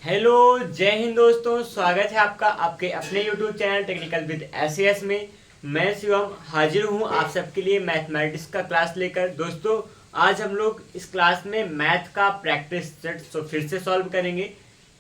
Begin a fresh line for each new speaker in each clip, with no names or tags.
Hello, जय हिंद दोस्तों। स्वागत है आपका आपके अपने YouTube channel technical with SAS में। मैं शिवम हाजिर हूँ आप सबके लिए मैथमेटिक्स का क्लास लेकर। दोस्तों, आज हम लोग इस क्लास में मैथ का प्रैक्टिस सेट फिर से सॉल्व करेंगे।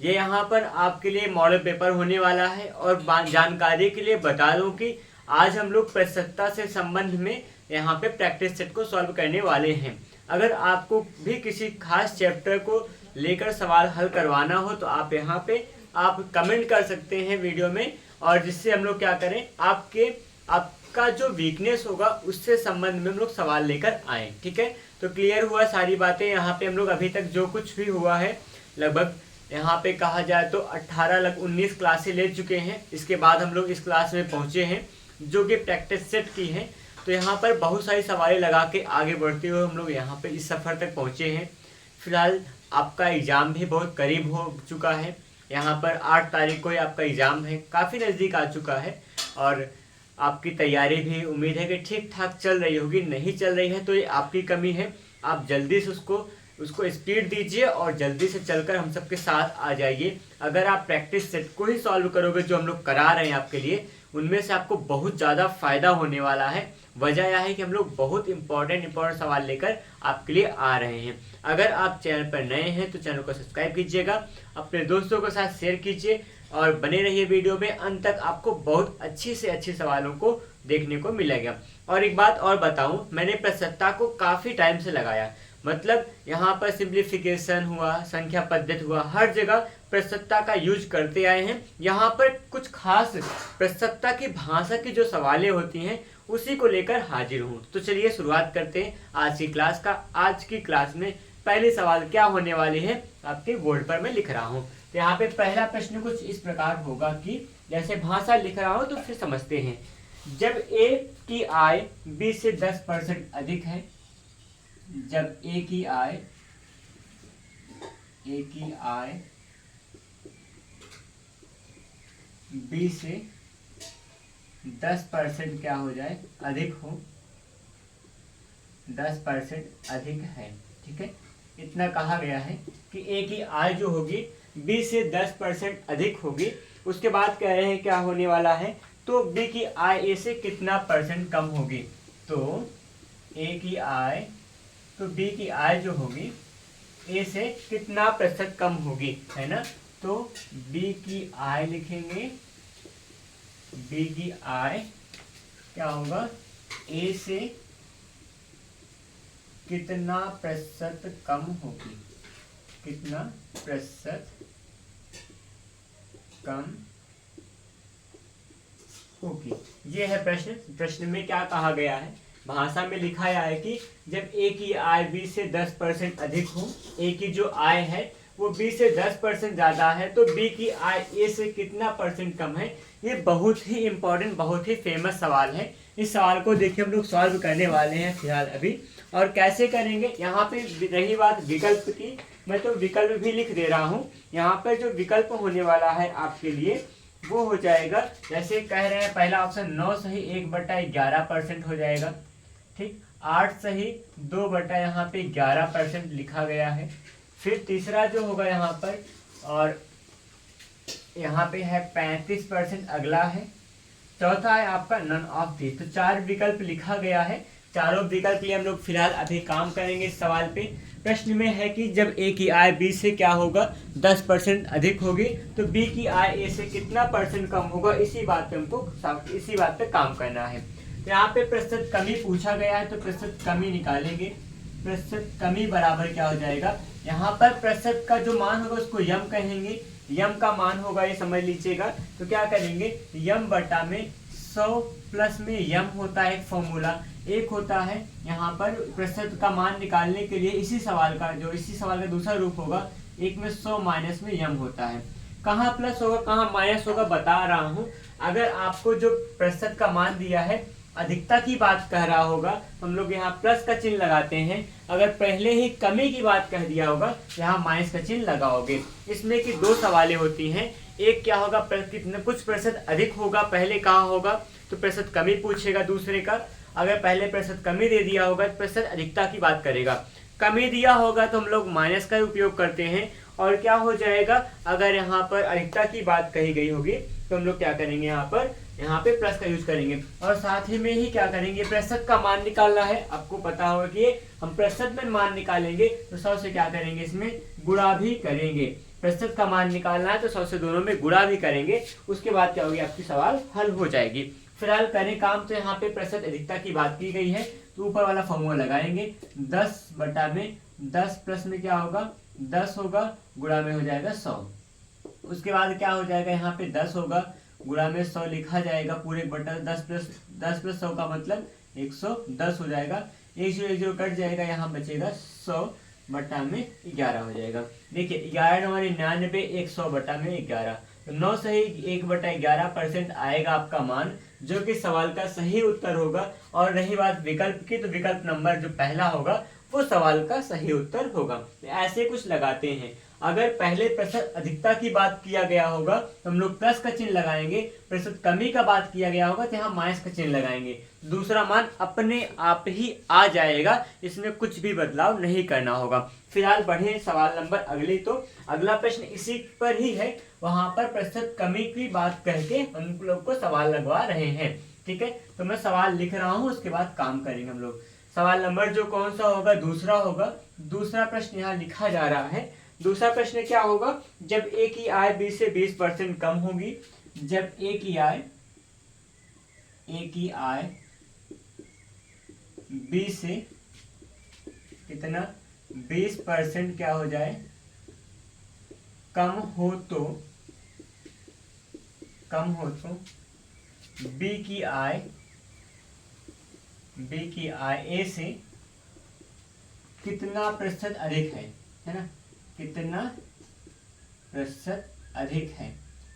ये यहाँ पर आपके लिए मॉडल पेपर होने वाला है। और जानकारी के लिए बता दूँ कि आज हम लोग प्रसन्नता से संबंध में यहाँ पे प्रैक्टिस सेट को सॉल्व करने वाले हैं। अगर आपको भी किसी खास चैप्टर को लेकर सवाल हल करवाना हो तो आप यहाँ पे आप कमेंट कर सकते हैं वीडियो में, और जिससे हम लोग क्या करें, आपका जो वीकनेस होगा उससे संबंध में हम लोग सवाल लेकर आए। ठीक है, तो क्लियर हुआ सारी बातें। यहाँ पे हम लोग अभी तक जो कुछ भी हुआ है लगभग यहाँ पे कहा जाए तो 19 क्लासें ले चुके हैं। इसके बाद हम लोग इस क्लास में पहुँचे हैं जो कि प्रैक्टिस सेट की है। तो यहाँ पर बहुत सारी सवालें लगा के आगे बढ़ते हुए हम लोग यहाँ पे इस सफ़र तक पहुँचे हैं। फिलहाल आपका एग्ज़ाम भी बहुत करीब हो चुका है। यहाँ पर 8 तारीख को ही आपका एग्ज़ाम है, काफ़ी नज़दीक आ चुका है। और आपकी तैयारी भी उम्मीद है कि ठीक ठाक चल रही होगी। नहीं चल रही है तो ये आपकी कमी है। आप जल्दी से उसको स्पीड दीजिए और जल्दी से चलकर हम सबके साथ आ जाइए। अगर आप प्रैक्टिस सेट को ही सॉल्व करोगे जो हम लोग करा रहे हैं आपके लिए, उनमें से आपको बहुत ज़्यादा फायदा होने वाला है। वजह यह है कि हम लोग बहुत इंपॉर्टेंट सवाल लेकर आपके लिए आ रहे हैं। अगर आप चैनल पर नए हैं तो चैनल को सब्सक्राइब कीजिएगा, अपने दोस्तों के साथ शेयर कीजिए और बने रहिए वीडियो में अंत तक। आपको बहुत अच्छी से अच्छी सवालों को देखने को मिलेगा। और एक बात और बताऊं, मैंने प्रसन्नता को काफ़ी टाइम से लगाया। मतलब यहाँ पर सिंप्लीफिकेशन हुआ, संख्या पद्धति हुआ, हर जगह प्रसन्नता का यूज करते आए हैं। यहाँ पर कुछ खास प्रसन्नता की भाषा की जो सवालें होती हैं उसी को लेकर हाजिर हूँ। तो चलिए शुरुआत करते हैं आज की क्लास का। आज की क्लास में पहले सवाल क्या होने वाले हैं आपके बोर्ड पर मैं लिख रहा हूँ। तो यहाँ पे पहला प्रश्न कुछ इस प्रकार होगा कि जैसे भाषा लिख रहा हूँ तो फिर समझते हैं। जब ए की आय बी से 10% अधिक है, जब ए की आय बी से 10% क्या हो जाए, अधिक हो, 10% अधिक है। ठीक है, इतना कहा गया है कि ए की आय जो होगी बी से 10% अधिक होगी। उसके बाद कह रहे हैं क्या होने वाला है, तो बी की आय ए से कितना परसेंट कम होगी। तो ए की आय, तो बी की आय जो होगी ए से कितना प्रतिशत कम होगी, है ना। तो बी की आय लिखेंगे, बी की आय क्या होगा, ए से कितना प्रतिशत कम होगी, कितना प्रतिशत कम होगी। ये है प्रश्न। प्रश्न में क्या कहा गया है, भाषा में लिखा है कि जब ए की आय बी से 10% अधिक हो, ए की जो आय है वो बी से 10% ज़्यादा है, तो बी की आय ए से कितना परसेंट कम है। ये बहुत ही इंपॉर्टेंट, बहुत ही फेमस सवाल है। इस सवाल को देखिए हम लोग सॉल्व करने वाले हैं फिलहाल अभी। और कैसे करेंगे, यहाँ पे रही बात विकल्प की, मैं तो विकल्प भी लिख दे रहा हूँ। यहाँ पर जो विकल्प होने वाला है आपके लिए वो हो जाएगा, जैसे कह रहे हैं पहला ऑप्शन 9 सही 1/11% हो जाएगा। ठीक, 8 सही 2 यहाँ पे 11% लिखा गया है। फिर तीसरा जो होगा यहाँ पर, और यहाँ पे है 35% अगला है। चौथा है आपका नन ऑफ दिस। तो 4 विकल्प लिखा गया है। चारों विकल्प लिए हम लोग फिलहाल अभी काम करेंगे इस सवाल पे। प्रश्न में है कि जब ए की आय बी से क्या होगा, 10% अधिक होगी, तो बी की आय ए से कितना परसेंट कम होगा। इसी बात पे हमको इसी बात पे काम करना है। तो यहाँ पे प्रतिशत कमी पूछा गया है, तो प्रतिशत कमी निकालेंगे। प्रतिशत कमी बराबर क्या हो जाएगा, यहाँ पर प्रतिशत का जो मान होगा उसको यम कहेंगे। यम का मान होगा ये समझ लीजिएगा। तो क्या करेंगे, यम बटा में 100 प्लस में यम होता है एक फॉर्मूला, एक होता है यहाँ पर प्रतिशत का मान निकालने के लिए इसी सवाल का दूसरा रूप होगा, एक में 100 माइनस में यम होता है। कहाँ प्लस होगा कहाँ माइनस होगा बता रहा हूँ। अगर आपको जो प्रतिशत का मान दिया है अधिकता की बात कह रहा होगा, हम लोग यहाँ प्लस का चिन्ह लगाते हैं। अगर पहले ही कमी की बात कह दिया होगा यहाँ माइनस का चिन्ह लगाओगे। इसमें कि 2 सवालें होती हैं। एक क्या होगा, कितने कुछ प्रतिशत अधिक होगा, पहले कहाँ होगा तो प्रतिशत कमी पूछेगा दूसरे का। अगर पहले प्रतिशत कमी दे दिया होगा तो प्रतिशत अधिकता की बात करेगा। कमी दिया होगा तो हम लोग माइनस का उपयोग करते हैं, और क्या हो जाएगा, अगर यहाँ पर अधिकता की बात कही गई होगी तो हम लोग क्या करेंगे, यहाँ पे प्लस का यूज करेंगे। और साथ ही में ही क्या करेंगे, प्रतिशत का मान निकालना है। आपको पता होगा कि हम प्रतिशत में मान निकालेंगे तो 100 से क्या करेंगे, इसमें गुणा भी करेंगे। प्रतिशत का मान निकालना है तो 100 से दोनों में गुणा भी करेंगे। उसके बाद क्या होगी, आपकी सवाल हल हो जाएगी। फिलहाल करें काम, तो यहाँ पे प्रतिशत अधिकता की बात की गई है तो ऊपर वाला फॉर्मूला लगाएंगे। 10/10 प्लस में क्या होगा, 10 होगा, गुणा में हो जाएगा 100। उसके बाद क्या हो जाएगा, यहाँ पे 10 होगा, गुणा में 100 लिखा जाएगा। पूरे बटा 10 प्लस 100 का मतलब 110 हो जाएगा। 1 0 1 0 कट जाएगा, यहाँ बचेगा 100/11 हो जाएगा। देखिए 11 9 99, 100/11, तो 9 से ही 1/11% आएगा आपका मान, जो कि सवाल का सही उत्तर होगा। और रही बात विकल्प की, तो विकल्प नंबर जो पहला होगा वो सवाल का सही उत्तर होगा। ऐसे कुछ लगाते हैं। अगर पहले प्रतिशत अधिकता की बात किया गया होगा तो हम लोग प्लस का चिन्ह लगाएंगे, प्रतिशत कमी का बात किया गया होगा तो यहाँ माइनस का चिन्ह लगाएंगे। दूसरा मान अपने आप ही आ जाएगा, इसमें कुछ भी बदलाव नहीं करना होगा। फिलहाल बढ़े सवाल नंबर अगले, तो अगला प्रश्न इसी पर ही है। वहां पर प्रतिशत कमी की बात करके हम लोग को सवाल लगवा रहे हैं। ठीक है, तो मैं सवाल लिख रहा हूँ, उसके बाद काम करेंगे हम लोग। सवाल नंबर जो कौन सा होगा, दूसरा होगा। दूसरा प्रश्न यहाँ लिखा जा रहा है। दूसरा प्रश्न क्या होगा, जब ए की आय बी से 20% कम होगी, जब ए की आय बी से कितना 20% क्या हो जाए, कम हो तो बी की आय ए से कितना प्रतिशत अधिक है ना, कितना प्रतिशत अधिक है,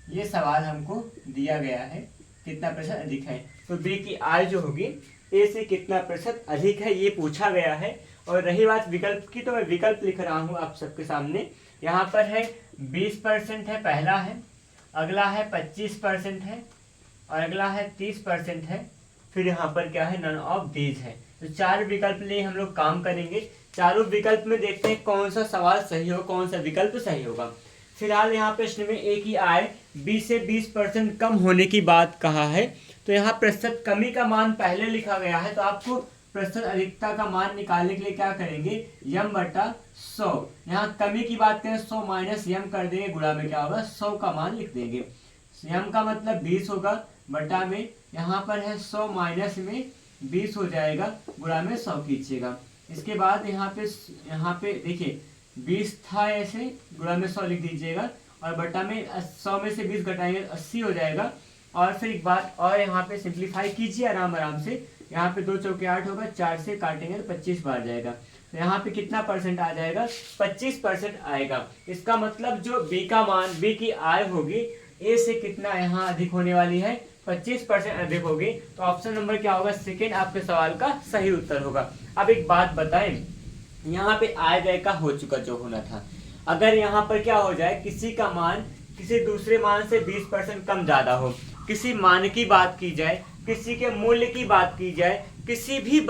ये सवाल हमको दिया गया है। कितना प्रतिशत अधिक है, तो बी की आय जो होगी ए से कितना प्रतिशत अधिक है, ये पूछा गया है। और रही बात विकल्प की, तो मैं विकल्प लिख रहा हूँ आप सबके सामने। यहाँ पर है 20% है, पहला है, अगला है 25% है, और अगला है 30% है, फिर यहाँ पर क्या है, नन ऑफ दीज है। तो 4 विकल्प लिए हम लोग काम करेंगे। चारों विकल्प में देखते हैं कौन सा सवाल सही हो, कौन सा विकल्प सही होगा। फिलहाल यहाँ प्रश्न में ए की आय बी से 20% कम होने की बात कहा है, तो यहाँ प्रतिशत कमी का मान पहले लिखा गया है, तो आपको प्रतिशत अधिकता का मान निकालने के लिए क्या करेंगे, m/100। यहाँ कमी की बात करें 100 माइनस m कर देंगे, गुणा में क्या होगा 100 का मान लिख देंगे। m का मतलब 20 होगा, बटा में यहाँ पर है 100 माइनस में 20 हो जाएगा, गुणा में 100 कीजिएगा। इसके बाद यहाँ पे देखिए 20 था ऐसे, गुणा में 100 लिख दीजिएगा, और बटा में 100 में से 20 घटाएंगे 80 हो जाएगा। और फिर एक बात और यहाँ पे सिंप्लीफाई कीजिए आराम से। यहाँ पे 2 चौके 8 होगा, 4 से काटेंगे तो 25 बार जाएगा, तो यहाँ पे कितना परसेंट आ जाएगा, 25% आएगा। इसका मतलब जो बी की आय होगी ए से कितना यहाँ अधिक होने वाली है, 25% अधिक होगी। तो ऑप्शन नंबर क्या होगा, सेकेंड आपके सवाल का सही उत्तर होगा। अब एक बात बताएं, यहाँ पे आय व्यय का हो चुका जो होना था, अगर यहाँ पर क्या हो जाए, किसी का मान किसी दूसरे मान से 20% कम ज्यादा हो, किसी मान की बात की जाए, किसी के मूल्य की बात की जाए, किसी भी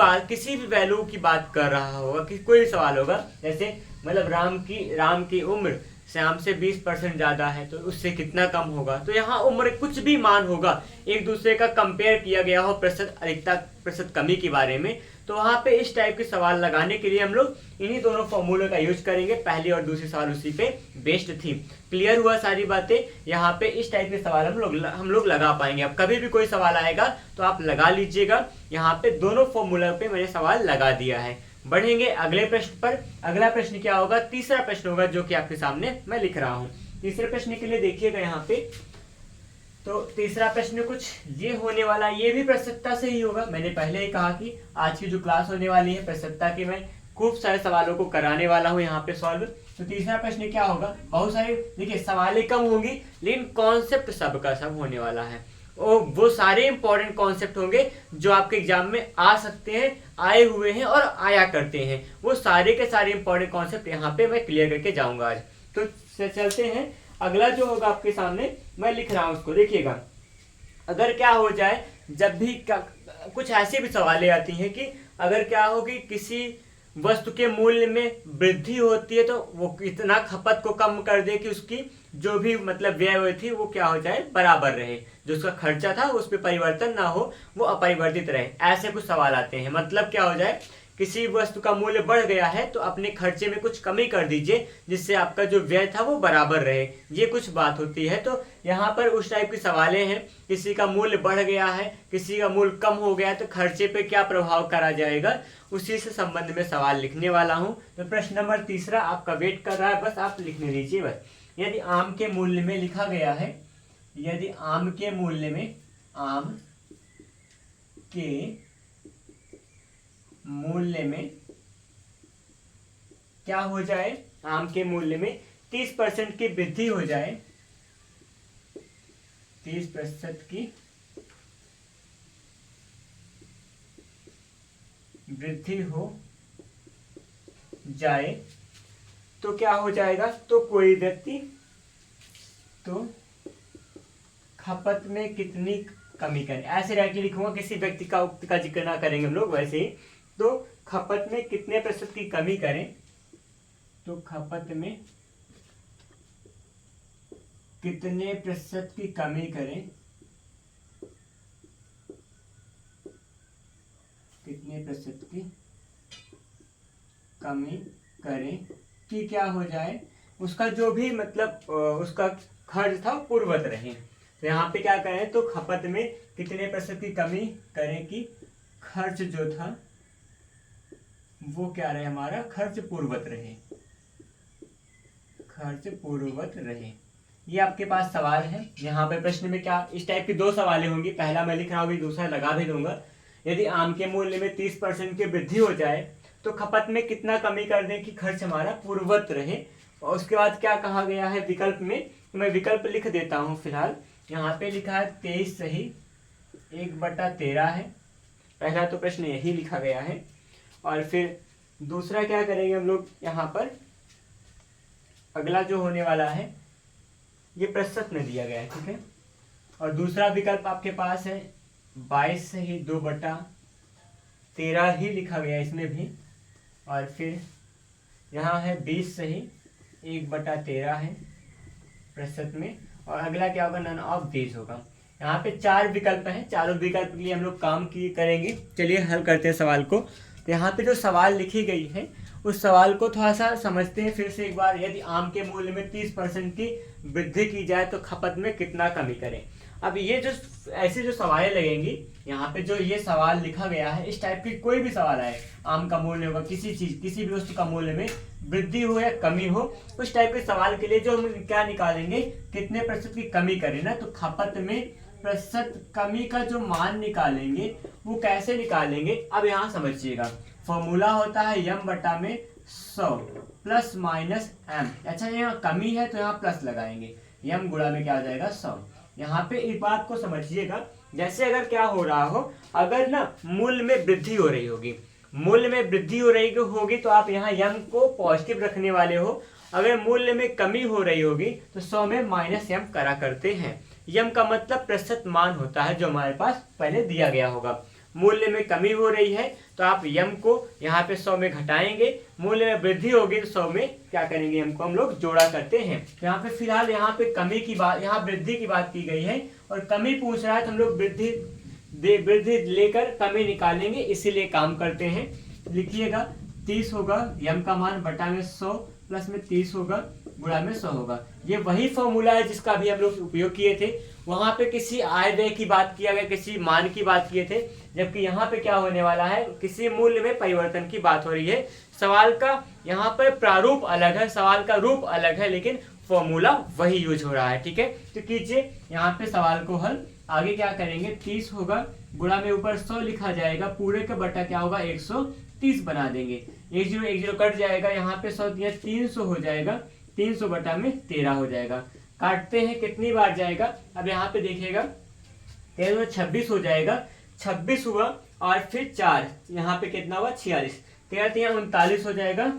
वैल्यू की बात कर रहा होगा, कि कोई भी सवाल होगा, जैसे मतलब राम की उम्र श्याम से 20% ज्यादा है, तो उससे कितना कम होगा। तो यहाँ उम्र कुछ भी मान होगा, एक दूसरे का कंपेयर किया गया हो प्रतिशत अधिकता प्रतिशत कमी के बारे में, तो वहाँ पे इस टाइप के सवाल लगाने के लिए हम लोग इन्हीं दोनों फॉर्मूलों का यूज करेंगे। पहली और दूसरी सवाल उसी पे बेस्ड थी। क्लियर हुआ सारी बातें। यहाँ पे इस टाइप के सवाल हम लोग लगा पाएंगे। अब कभी भी कोई सवाल आएगा तो आप लगा लीजिएगा। यहाँ पे दोनों फॉर्मूला पे मैंने सवाल लगा दिया है। बढ़ेंगे अगले प्रश्न पर। अगला प्रश्न क्या होगा, तीसरा प्रश्न होगा, जो कि आपके सामने मैं लिख रहा हूँ। तीसरे प्रश्न के लिए देखिएगा यहाँ पे, तो तीसरा प्रश्न कुछ ये होने वाला, ये भी प्रतिशतता से ही होगा। मैंने पहले ही कहा कि आज की जो क्लास होने वाली है प्रतिशतता की, मैं खूब सारे सवालों को कराने वाला हूँ यहाँ पे सॉल्व। तो तीसरा प्रश्न क्या होगा, बहुत सारे देखिए सवालें कम होंगी, लेकिन कॉन्सेप्ट सबका सब होने वाला है। वो सारे इंपॉर्टेंट कॉन्सेप्ट होंगे जो आपके एग्जाम में आ सकते हैं, आए हुए हैं और आया करते हैं। वो सारे के सारे इंपॉर्टेंट कॉन्सेप्ट यहाँ पे मैं क्लियर करके जाऊंगा आज। तो चलते हैं, अगला जो होगा आपके सामने मैं लिख रहा हूँ, उसको देखिएगा। अगर क्या हो जाए, जब भी कुछ ऐसी भी सवालें आती हैं कि अगर क्या हो कि किसी वस्तु के मूल्य में वृद्धि होती है तो वो इतना खपत को कम कर दे कि उसकी जो भी मतलब व्यय थी वो क्या हो जाए, बराबर रहे, जो उसका खर्चा था उस पर परिवर्तन ना हो, वो अपरिवर्तित रहे। ऐसे कुछ सवाल आते हैं। मतलब क्या हो जाए, किसी वस्तु का मूल्य बढ़ गया है तो अपने खर्चे में कुछ कमी कर दीजिए जिससे आपका जो व्यय था वो बराबर रहे, ये कुछ बात होती है। तो यहाँ पर उस टाइप की सवालें हैं, किसी का मूल्य बढ़ गया है, किसी का मूल्य कम हो गया है, तो खर्चे पे क्या प्रभाव करा जाएगा, उसी से संबंध में सवाल लिखने वाला हूँ। तो प्रश्न नंबर 3 आपका वेट कर रहा है, बस आप लिखने दीजिए। बस यदि आम के मूल्य में लिखा गया है, यदि आम के मूल्य में, आम के मूल्य में क्या हो जाए, आम के मूल्य में 30% की वृद्धि हो जाए, 30% की वृद्धि हो जाए तो क्या हो जाएगा, तो कोई व्यक्ति, तो खपत में कितनी कमी करे, ऐसे डायरेक्टली लिखूंगा, किसी व्यक्ति का उक्त का जिक्र ना करेंगे हम लोग, वैसे ही। तो खपत में कितने प्रतिशत की कमी करें, तो खपत में कितने प्रतिशत की कमी करें, कितने प्रतिशत की कमी करें कि क्या हो जाए, उसका जो भी मतलब उसका खर्च था पूर्ववत रहे। तो यहाँ पे क्या करें, तो खपत में कितने प्रतिशत की कमी करें कि खर्च जो था वो क्या रहे, हमारा खर्च पूर्ववत रहे, खर्च पूर्ववत रहे। ये आपके पास सवाल है। यहाँ पे प्रश्न में क्या, इस टाइप की 2 सवालें होंगी, पहला मैं लिख रहा हूँ, दूसरा लगा भी दूंगा। यदि आम के मूल्य में 30% की वृद्धि हो जाए तो खपत में कितना कमी कर दें कि खर्च हमारा पूर्ववत रहे। और उसके बाद क्या कहा गया है विकल्प में, तो मैं विकल्प लिख देता हूँ फिलहाल। यहाँ पे लिखा है 23 सही 1/13 है, पहला तो प्रश्न यही लिखा गया है। और फिर दूसरा क्या करेंगे हम लोग, यहाँ पर अगला जो होने वाला है ये प्रतिशत में दिया गया है, ठीक है। और दूसरा विकल्प आपके पास है 22 सही 2/13 ही लिखा गया इसमें भी। और फिर यहाँ है 20 सही 1/13 है प्रतिशत में। और अगला क्या होगा, नन ऑफ दीज होगा। यहाँ पे 4 विकल्प हैं, चारों विकल्प के लिए हम लोग काम करेंगे। चलिए हल करते हैं सवाल को। तो यहाँ पे जो सवाल लिखी गई है उस सवाल को थोड़ा सा समझते हैं फिर से एक बार। यदि आम के मूल्य में 30% की वृद्धि की जाए तो खपत में कितना कमी करें। अब ये जो ऐसे जो सवालें लगेंगी, यहाँ पे जो ये सवाल लिखा गया है, इस टाइप की कोई भी सवाल आए, आम का मूल्य होगा, किसी चीज किसी भी वस्तु का मूल्य में वृद्धि हो या कमी हो, उस टाइप के सवाल के लिए जो हम क्या निकालेंगे, कितने प्रतिशत की कमी करें ना, तो खपत में प्रतिशत कमी का जो मान निकालेंगे वो कैसे निकालेंगे। अब यहाँ समझिएगा, फॉर्मूला होता है यम बटा में 100 प्लस माइनस एम। अच्छा यहाँ कमी है तो यहाँ प्लस लगाएंगे, यम गुणा में क्या आ जाएगा 100। यहाँ पे इस बात को समझिएगा, जैसे अगर क्या हो रहा हो, अगर ना मूल्य में वृद्धि हो रही होगी, मूल्य में वृद्धि हो रही होगी तो आप यहाँ यम को पॉजिटिव रखने वाले हो। अगर मूल्य में कमी हो रही होगी तो 100 में माइनस यम करा करते हैं। यम का मतलब प्रतिशत मान होता है जो हमारे पास पहले दिया गया होगा। मूल्य में कमी हो रही है तो आप यम को यहाँ पे 100 में घटाएंगे, मूल्य में वृद्धि होगी तो 100 में क्या करेंगे, यम को हम लोग जोड़ा करते हैं। तो यहाँ पे फिलहाल यहाँ पे कमी की बात, यहाँ वृद्धि की बात की गई है और कमी पूछ रहा है तो हम लोग वृद्धि लेकर कमी निकालेंगे, इसीलिए काम करते हैं। लिखिएगा 30 होगा यम का मान बटा में 100 प्लस में 30 होगा गुणा में 100 होगा। ये वही फॉर्मूला है जिसका भी हम लोग उपयोग किए थे। वहां पे किसी आय व्यय की बात किया गया, किसी मान की बात किए थे, जबकि यहाँ पे क्या होने वाला है, किसी मूल्य में परिवर्तन की बात हो रही है। सवाल का यहाँ पर प्रारूप अलग है, सवाल का रूप अलग है, लेकिन फॉर्मूला वही यूज हो रहा है, ठीक है। तो कीजिए यहाँ पे सवाल को हल। आगे क्या करेंगे, 30 होगा गुणा में ऊपर 100 लिखा जाएगा, पूरे का बटा क्या होगा 130 बना देंगे, 1 0 कट जाएगा, यहाँ पे 100 दिया 300 हो जाएगा, 300 बटा में 13 हो जाएगा। काटते हैं कितनी बार जाएगा, अब यहाँ पे देखिएगा 13 में 26 हो जाएगा, 26 हुआ और फिर 4 यहाँ पे कितना हुआ 46, 13 39 हो जाएगा,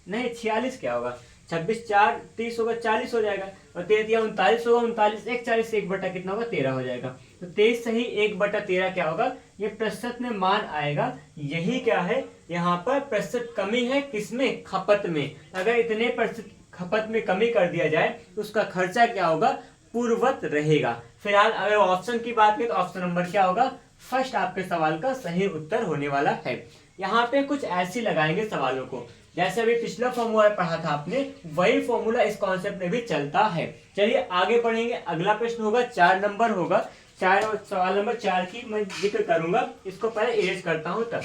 नहीं 46 क्या होगा, 26 4 30 होगा 40 हो जाएगा, और 13 39 होगा, 39 1 40 1 बटा कितना होगा 13 हो जाएगा। तो 23 सही 1/13 क्या होगा, ये प्रतिशत में मान आएगा। यही क्या है, यहाँ पर प्रतिशत कमी है किसमें, खपत में। अगर इतने प्रतिशत खपत में कमी कर दिया जाए तो उसका खर्चा क्या होगा, पूर्ववत रहेगा। फिलहाल अगर ऑप्शन की बात करें तो ऑप्शन नंबर क्या होगा, फर्स्ट आपके सवाल का सही उत्तर होने वाला है। यहाँ पे कुछ ऐसी लगाएंगे सवालों को, जैसे अभी पिछला फॉर्मूला पढ़ा था आपने, वही फॉर्मूला इस कॉन्सेप्ट में भी चलता है। चलिए आगे बढ़ेंगे। अगला प्रश्न होगा 4 नंबर होगा, सवाल नंबर 4 की मैं जिक्र करूंगा, इसको पहले इरेज करता हूं तब।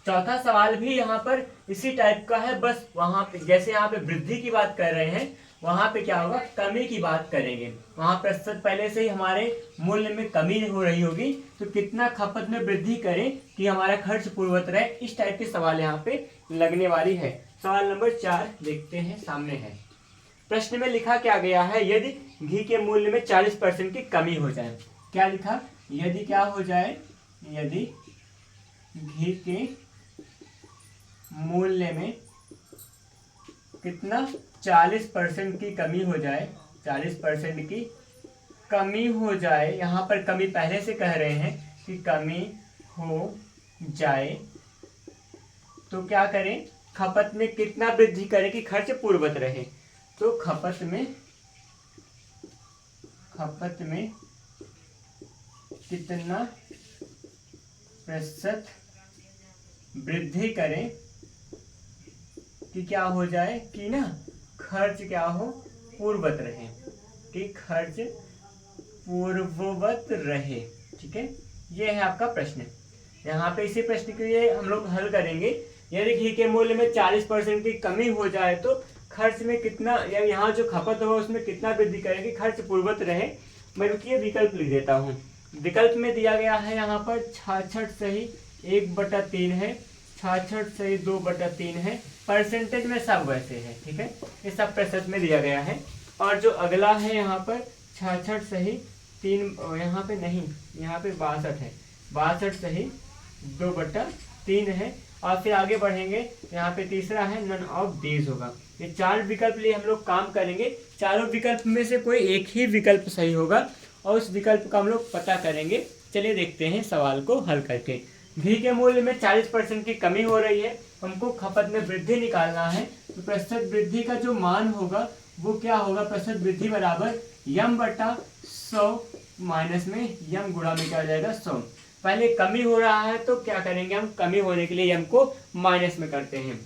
चौथा सवाल भी यहाँ पर इसी टाइप का है, बस वहां पे जैसे यहाँ पे वृद्धि की बात कर रहे हैं, वहां पे क्या होगा, कमी की बात करेंगे। वहां प्रतिशत पहले से ही हमारे मूल्य में कमी हो रही होगी, तो कितना खपत में वृद्धि करें कि हमारा खर्च पूर्ववत रहे, इस टाइप के सवाल यहाँ पे लगने वाली है। सवाल नंबर 4 देखते हैं, सामने है। प्रश्न में लिखा क्या गया है, यदि घी के मूल्य में 40% की कमी हो जाए। क्या लिखा, यदि क्या हो जाए, यदि घी के मूल्य में कितना, 40% की कमी हो जाए, 40% की कमी हो जाए। यहाँ पर कमी पहले से कह रहे हैं कि कमी हो जाए तो क्या करें, खपत में कितना वृद्धि करें कि खर्च पूर्ववत रहे। तो खपत में कितना प्रतिशत वृद्धि करें कि क्या हो जाए, कि ना खर्च क्या हो, पूर्ववत रहे, कि खर्च पूर्ववत रहे। ठीक है, ये है आपका प्रश्न। यहाँ पे इसी प्रश्न के लिए हम लोग हल करेंगे। यदि घी के मूल्य में 40% की कमी हो जाए तो खर्च में कितना, या यहाँ जो खपत हो उसमें कितना वृद्धि करेगी, खर्च पूर्ववत रहे। मैं रुकिए विकल्प लिख देता हूँ। विकल्प में दिया गया है यहाँ पर 66 सही 1/3 है, 66 सही 2/3 है। परसेंटेज में सब वैसे है, ठीक है, ये सब प्रतिशत में दिया गया है। और जो अगला है यहाँ पर 66 सही 3, यहाँ पे नहीं, यहाँ पे 62 है, 62 सही 2/3 है। और फिर आगे बढ़ेंगे, यहाँ पे तीसरा है नन ऑफ दीज होगा। ये 4 विकल्प लिए हम लोग काम करेंगे। चारों विकल्प में से कोई एक ही विकल्प सही होगा और उस विकल्प का हम लोग पता करेंगे। चलिए देखते हैं सवाल को हल करके। घी के मूल्य में 40% की कमी हो रही है, हमको खपत में वृद्धि निकालना है। तो प्रतिशत वृद्धि का जो मान होगा वो क्या होगा, प्रतिशत वृद्धि बराबर m/100 माइनस में m गुणा में क्या हो जाएगा 100। पहले कमी हो रहा है तो क्या करेंगे, हम कमी होने के लिए m को माइनस में करते हैं।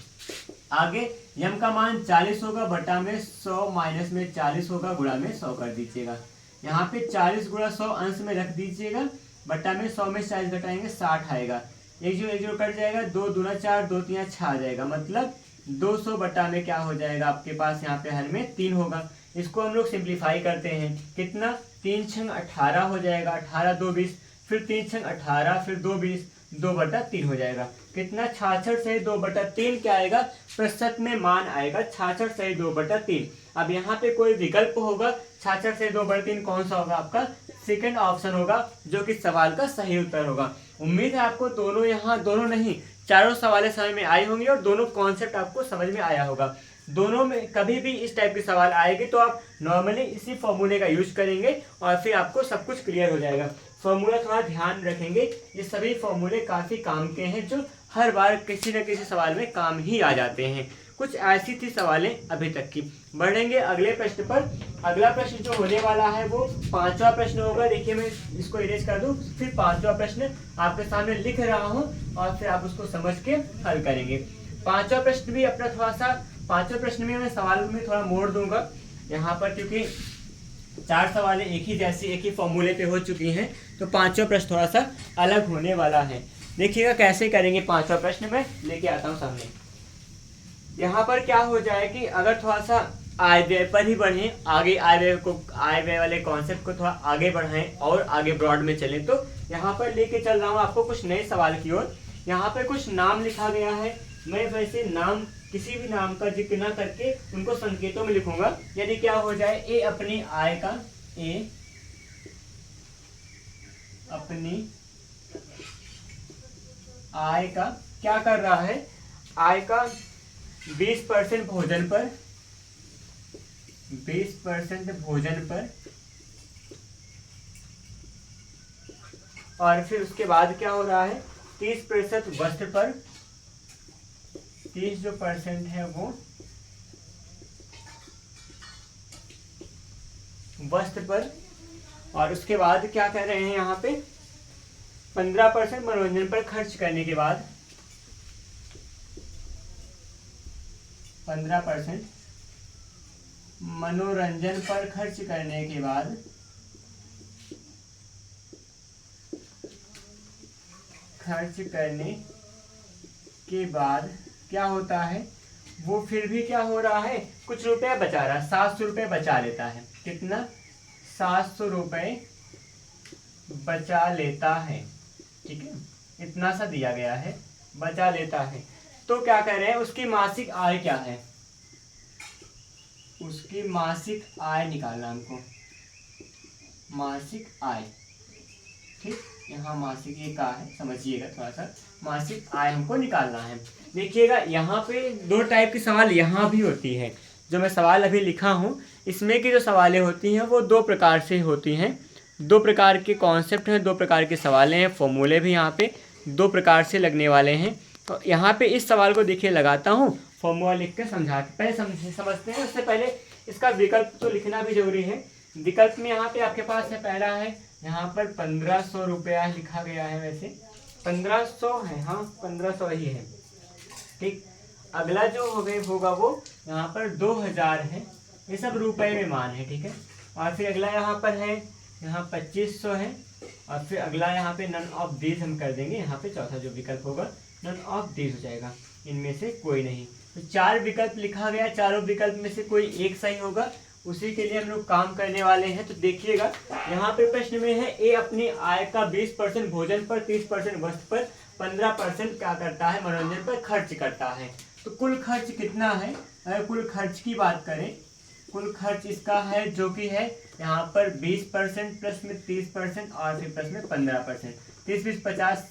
आगे m का मान 40 होगा, बटा में 100 माइनस में 40 होगा, गुणा में 100 कर दीजिएगा। यहाँ पे 40 गुणा 100 अंश में रख दीजिएगा, बटा में 100 में 40 घटाएंगे 60 आएगा। एक जो कट जाएगा, 2 दूना 4, 2 3 6 आ जाएगा, मतलब 200 बटा में क्या हो जाएगा आपके पास, यहाँ पे हर में 3 होगा। इसको हम लोग सिंप्लीफाई करते हैं, कितना, 3 छंग 18 हो जाएगा, 18 2 20, फिर 3 छंग 18, फिर 2 20, 2/3 हो जाएगा। कितना, 66 सही 2/3 क्या आएगा, प्रतिशत में मान आएगा 66 सही 2/3। अब यहाँ पे कोई विकल्प होगा, 66 सही 2/3 कौन सा होगा, आपका सेकंड ऑप्शन होगा, जो कि सवाल का सही उत्तर होगा। उम्मीद है आपको दोनों, यहाँ दोनों नहीं, चारों सवालें समझ में आई होंगी और दोनों कॉन्सेप्ट आपको समझ में आया होगा। दोनों में कभी भी इस टाइप के सवाल आएगी तो आप नॉर्मली इसी फॉर्मूले का यूज करेंगे और फिर आपको सब कुछ क्लियर हो जाएगा। फॉर्मूला थोड़ा ध्यान रखेंगे, ये सभी फॉर्मूले काफ़ी काम के हैं जो हर बार किसी न किसी सवाल में काम ही आ जाते हैं। कुछ ऐसी थी सवालें अभी तक की। बढ़ेंगे अगले प्रश्न पर। अगला प्रश्न जो होने वाला है वो 5वां प्रश्न होगा। देखिए मैं इसको इरेज कर दूं, फिर 5वां प्रश्न आपके सामने लिख रहा हूं और फिर आप उसको समझ के हल करेंगे। 5वां प्रश्न भी अपना थोड़ा सा, 5वें प्रश्न में मैं सवाल में थोड़ा मोड़ दूंगा यहाँ पर, क्योंकि 4 सवालें एक ही जैसी एक ही फॉर्मूले पे हो चुकी हैं, तो 5वां प्रश्न थोड़ा सा अलग होने वाला है। देखिएगा कैसे करेंगे। 5वां प्रश्न मैं लेके आता हूँ सामने। यहाँ पर क्या हो जाए कि अगर थोड़ा सा आय व्यय पर ही बढ़ें, आगे आय व्यय वाले कॉन्सेप्ट को थोड़ा आगे बढ़ाएं और आगे ब्रॉड में चलें, तो यहाँ पर लेके चल रहा हूँ आपको कुछ नए सवाल की ओर। यहाँ पर कुछ नाम लिखा गया है, मैं वैसे नाम किसी भी नाम का जिक्र न करके उनको संकेतों में लिखूंगा। यदि क्या हो जाए, ए अपनी आय का क्या कर रहा है, आय का 20% भोजन पर, 20% भोजन पर, और फिर उसके बाद क्या हो रहा है, 30% वस्त्र पर, 30 जो % है वो वस्त्र पर, और उसके बाद क्या कह रहे हैं यहाँ पे 15% मनोरंजन पर खर्च करने के बाद, 15% मनोरंजन पर खर्च करने के बाद क्या होता है, वो फिर भी क्या हो रहा है, कुछ रुपए बचा रहा है, 700 रुपये बचा लेता है। कितना? 700 रुपये बचा लेता है। ठीक है, इतना सा दिया गया है, बचा लेता है। तो क्या कह रहे हैं, उसकी मासिक आय क्या है, उसकी मासिक आय निकालना हमको, मासिक आय। ठीक, यहाँ मासिक ये का है, समझिएगा थोड़ा सा, मासिक आय हमको निकालना है। देखिएगा यहाँ पे दो टाइप की सवाल यहाँ भी होती है। जो मैं सवाल अभी लिखा हूँ इसमें की जो सवालें होती हैं वो दो प्रकार से होती हैं, दो प्रकार के कॉन्सेप्ट हैं, दो प्रकार के सवालें हैं, फॉर्मूले भी यहाँ पे दो प्रकार से लगने वाले हैं। तो यहाँ पे इस सवाल को देखिए लगाता हूँ, फॉर्मूला लिख के समझा के पहले समझते हैं। उससे पहले इसका विकल्प तो लिखना भी जरूरी है। विकल्प में यहाँ पे आपके पास है, पहला है यहाँ पर 1500 रुपया लिखा गया है, वैसे 1500 है, हाँ 1500 ही है। ठीक, अगला जो होगा वो यहाँ पर 2000 है, ये सब रुपए में मान है। ठीक है, और फिर अगला यहाँ पर है, यहाँ 2500 है, और फिर अगला यहाँ पे नन ऑफ दीज हम कर देंगे। यहाँ पे चौथा जो विकल्प होगा नन ऑफ दीज हो जाएगा, इनमें से कोई नहीं। तो 4 विकल्प लिखा गया, चारों विकल्प में से कोई एक सही होगा, उसी के लिए हम लोग काम करने वाले हैं। तो देखिएगा यहाँ पे प्रश्न में है, ए अपनी आय का 20% भोजन पर, 30% वस्त्र पर, 15% क्या करता है, मनोरंजन पर खर्च करता है। तो कुल खर्च कितना है, अगर कुल खर्च की बात करें, कुल खर्च इसका है जो कि है यहाँ पर 20% प्लस में 30% और फिर प्लस में 15%, 30 20 50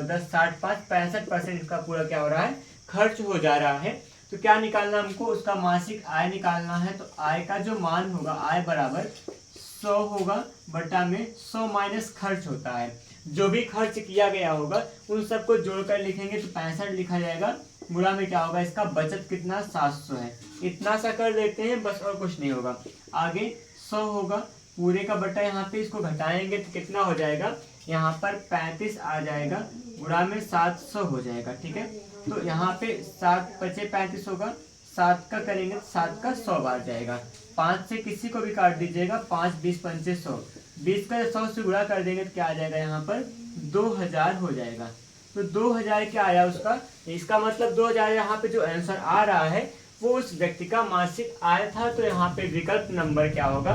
10 60 5 65% इसका पूरा क्या हो रहा है, खर्च हो जा रहा है। तो क्या निकालना हमको, उसका मासिक आय निकालना है। तो आय का जो मान होगा, आय बराबर 100 होगा बटा में 100 माइनस खर्च होता है। जो भी खर्च किया गया होगा उन सबको जोड़कर लिखेंगे तो 65 लिखा जाएगा, गुणा में क्या होगा, इसका बचत कितना 700 है। इतना सा कर देते हैं बस, और कुछ नहीं होगा। आगे 100 होगा, पूरे का बटा यहाँ पे इसको घटाएंगे तो कितना हो जाएगा, यहाँ पर 35 आ जाएगा, गुणा में 700 हो जाएगा। ठीक है, तो यहाँ पे 7 बचे 35 होगा, 7 का करेंगे तो 7 का 100 बार जाएगा, 5 से किसी को भी काट दीजिएगा, 5 20 25 100, 20 का 100 से गुणा कर देंगे तो क्या आ जाएगा, यहाँ पर 2000 हो जाएगा। तो 2000 क्या आया उसका, इसका मतलब 2000 यहाँ पे जो आंसर आ रहा है वो उस व्यक्ति का मासिक आय था। तो यहाँ पे विकल्प नंबर क्या होगा,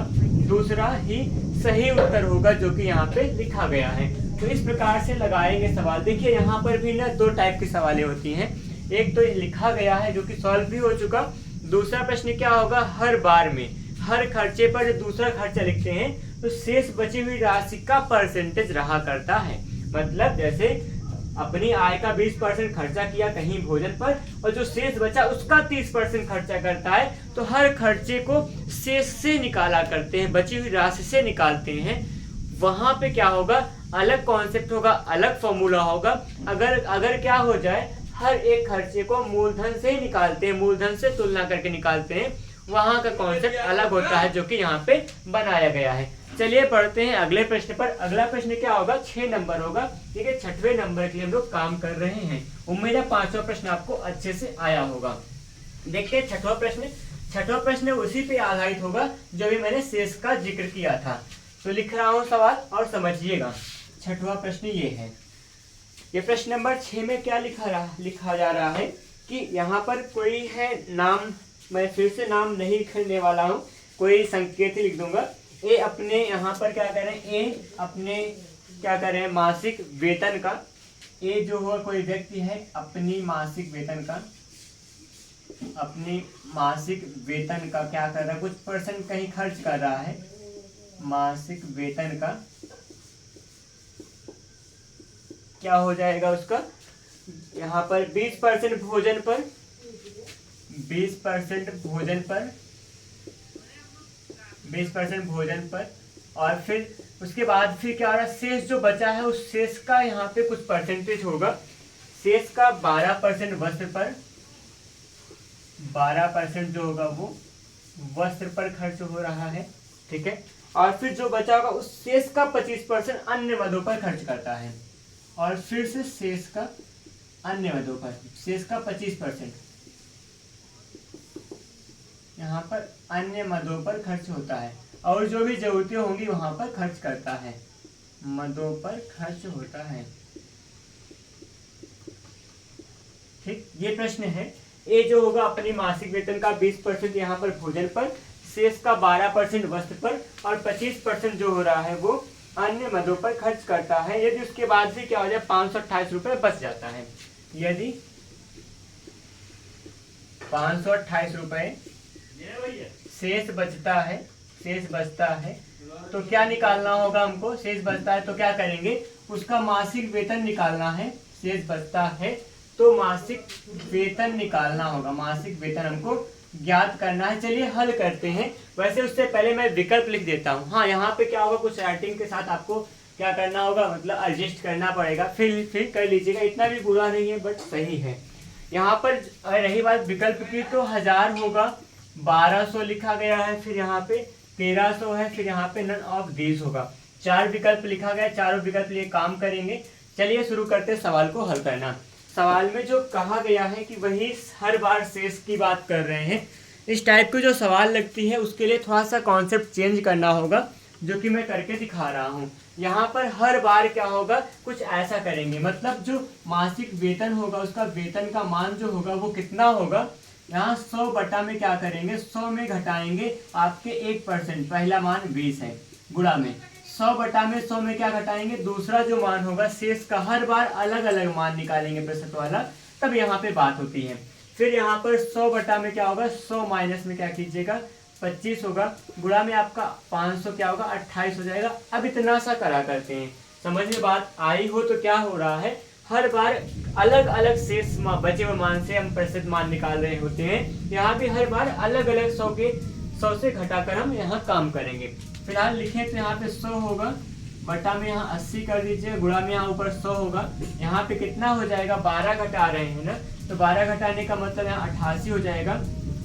दूसरा ही सही उत्तर होगा जो कि यहाँ पे लिखा गया है। तो इस प्रकार से लगाएंगे सवाल। देखिए यहाँ पर भी ना दो टाइप की सवालें होती हैं, एक तो लिखा गया है जो कि सॉल्व भी हो चुका, दूसरा प्रश्न क्या होगा, हर बार में हर खर्चे पर जो दूसरा खर्चा लिखते हैं तो शेष बची हुई राशि का परसेंटेज रहा करता है। मतलब जैसे अपनी आय का 20% खर्चा किया कहीं भोजन पर और जो शेष बचा उसका 30% खर्चा करता है, तो हर खर्चे को शेष से निकाला करते हैं, बची हुई राशि से निकालते हैं। वहां पे क्या होगा, अलग कॉन्सेप्ट होगा, अलग फॉर्मूला होगा। अगर क्या हो जाए, हर एक खर्चे को मूलधन से ही निकालते हैं, मूलधन से तुलना करके निकालते हैं, वहां का कॉन्सेप्ट अलग होता है जो कि यहाँ पे बनाया गया है। चलिए पढ़ते हैं अगले प्रश्न पर। अगला प्रश्न क्या होगा, 6 नंबर होगा। ठीक है, 6वें नंबर के लिए हम लोग काम कर रहे हैं। उम्मीद है 5वां प्रश्न आपको अच्छे से आया होगा। देखते हैं 6वां प्रश्न। 6वां प्रश्न उसी पे आधारित होगा जो भी मैंने शेष का जिक्र किया था। तो लिख रहा हूँ सवाल और समझिएगा। 6वां प्रश्न ये है। ये प्रश्न नंबर 6 में क्या लिखा जा रहा है कि यहाँ पर कोई है नाम, मैं फिर से नाम नहीं लिखने वाला हूँ, कोई संकेत लिख दूंगा। ए अपने यहाँ पर क्या कर रहे हैं, ए अपने क्या कर रहे हैं मासिक वेतन का, ए जो हुआ कोई व्यक्ति है अपनी मासिक वेतन का, अपनी मासिक वेतन का क्या कर रहा है, कुछ % कहीं खर्च कर रहा है। मासिक वेतन का क्या हो जाएगा उसका, यहाँ पर 20% भोजन पर, 20% भोजन पर, 20% भोजन पर, और फिर उसके बाद फिर क्या हो रहा है, शेष जो बचा है उस शेष का यहाँ पे कुछ परसेंटेज होगा। शेष का 12% वस्त्र पर, 12% जो होगा वो वस्त्र पर खर्च हो रहा है, ठीक है। और फिर जो बचा होगा उस शेष का 25% अन्य मदों पर खर्च करता है। और फिर से शेष का अन्य मदों पर, शेष का 25% यहाँ पर अन्य मदों पर खर्च होता है, और जो भी जरूरतें होंगी वहां पर खर्च करता है, मदों पर खर्च होता है, ठीक। ये प्रश्न है। ए जो होगा अपनी मासिक वेतन का 20% यहाँ पर भोजन पर, शेष का 12% वस्त्र पर, और 25% जो हो रहा है वो अन्य मदों पर खर्च करता है। यदि उसके बाद भी क्या हो जाए 528 रुपये बच जाता है, यदि 528 रुपये शेष बचता है, शेष बचता है, तो क्या निकालना होगा हमको? शेष बचता है तो क्या करेंगे, उसका मासिक वेतन निकालना है। शेष बचता है तो मासिक वेतन निकालना होगा, मासिक वेतन हमको ज्ञात करना है। चलिए हल करते हैं। वैसे उससे पहले मैं विकल्प लिख देता हूँ। हाँ, यहाँ पे क्या होगा, कुछ राइटिंग के साथ आपको क्या करना होगा, मतलब एडजस्ट करना पड़ेगा, फिर कर लीजिएगा। इतना भी बुरा नहीं है बट सही है। यहाँ पर रही बात विकल्प की तो 1000 होगा, 1200 लिखा गया है, फिर यहाँ पे 1300 है, फिर यहाँ पे नन ऑफ दीज होगा। 4 विकल्प लिखा गया, चारों विकल्प लिए काम करेंगे। चलिए शुरू करते हैं सवाल को हल करना। सवाल में जो कहा गया है कि वही हर बार शेष की बात कर रहे हैं। इस टाइप की जो सवाल लगती है उसके लिए थोड़ा सा कॉन्सेप्ट चेंज करना होगा, जो कि मैं करके दिखा रहा हूँ। यहाँ पर हर बार क्या होगा, कुछ ऐसा करेंगे, मतलब जो मासिक वेतन होगा उसका वेतन का मान जो होगा वो कितना होगा, यहाँ 100 बटा में क्या करेंगे, 100 में घटाएंगे आपके 1%, पहला मान 20 है, गुणा में 100 बटा में 100 में क्या घटाएंगे, दूसरा जो मान होगा शेष का हर बार अलग अलग मान निकालेंगे प्रतिशत वाला, तब यहाँ पे बात होती है। फिर यहाँ पर 100 बटा में क्या होगा, 100 माइनस में क्या कीजिएगा 25 होगा, गुणा में आपका 500 क्या होगा 28 हो जाएगा। अब इतना सा करा करते हैं, समझ में बात आई हो तो क्या हो रहा है, हर बार अलग अलग शेष बचे हुए मान से हम प्रतिशत मान निकाल रहे होते हैं। यहाँ भी हर बार अलग अलग 100 से घटाकर हम यहाँ काम करेंगे। फिलहाल लिखें तो यहाँ पे 100 होगा, बटा में यहाँ 80 कर दीजिए, गुणा में यहाँ ऊपर 100 होगा। यहाँ पे कितना हो जाएगा, 12 घटा रहे हैं ना, तो 12 घटाने का मतलब यहाँ 88 हो जाएगा।